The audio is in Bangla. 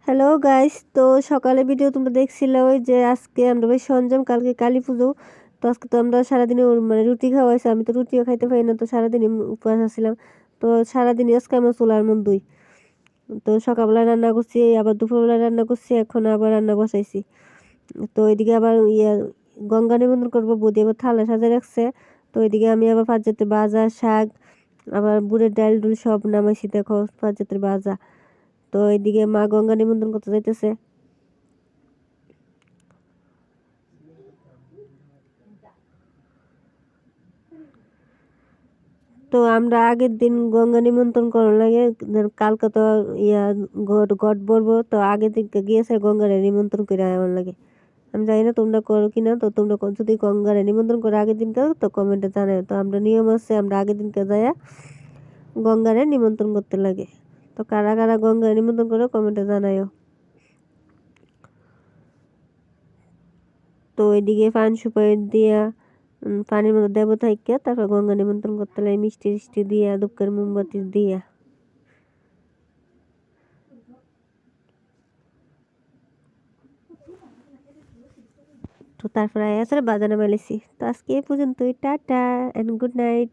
হ্যালো গাইস, তো সকালে ভিডিও তোমরা দেখছিলে ওই যে আজকে আমরা ভাই সঞ্জম, কালকে কালী পুজো। তো আজকে তো আমরা সারাদিনে মানে রুটি খাওয়াইছি, আমি তো রুটিও খাইতে পারি না, তো সারাদিনই উপবাস আছিলাম। তো সারাদিনই আজকে আমার চুলার মধ্যেই। তো সকালবেলা রান্না করছি, আবার দুপুরবেলা রান্না করছি, এখন আবার রান্না বসাইছি। তো ওইদিকে আবার গঙ্গা নিমন্ত্রণ করবো, বৌদি আবার থালা সাজা রাখছে। তো ওইদিকে আমি আবার পাঁচজাতের ভাজা, শাক, আবার বুড়ের ডাল ডুল সব নামাইছি, দেখো পাঁচজাতের ভাজা। তো এইদিকে মা গঙ্গা নিমন্ত্রণ করতে যাইতেছে। তো আমরা আগের দিন গঙ্গা নিমন্ত্রণ করার লাগে, কালকে তো ইয়া ঘট ঘট বলবো, তো আগের দিনকে গিয়েছে গঙ্গারে নিমন্ত্রণ করে আমার লাগে। আমি জানি না তোমরা করো কিনা, তো তোমরা যদি গঙ্গারে নিমন্ত্রণ করো আগের দিনকে, তো কমেন্টে জানাও। তো আমরা নিয়ম আছে, আমরা আগের দিনকে যাইয়া গঙ্গারে নিমন্ত্রণ করতে লাগে। তো কারা কারা গঙ্গারে নিমন্ত্রণ করো কমেন্টে জানাইও। তো ওইদিকে পান সুপারি দিয়া পানির মধ্যে দেবো থাইকা, তারপর গঙ্গা নিমন্ত্রণ করতে লাগে মিষ্টি টিষ্টি দিয়া, ধূপকাঠি মোমবাতি দিয়া। তো তারপরে আয়াসের বাজানো মেলেছি। তো আজকে এই পর্যন্তই, টাটা এন্ড গুড নাইট।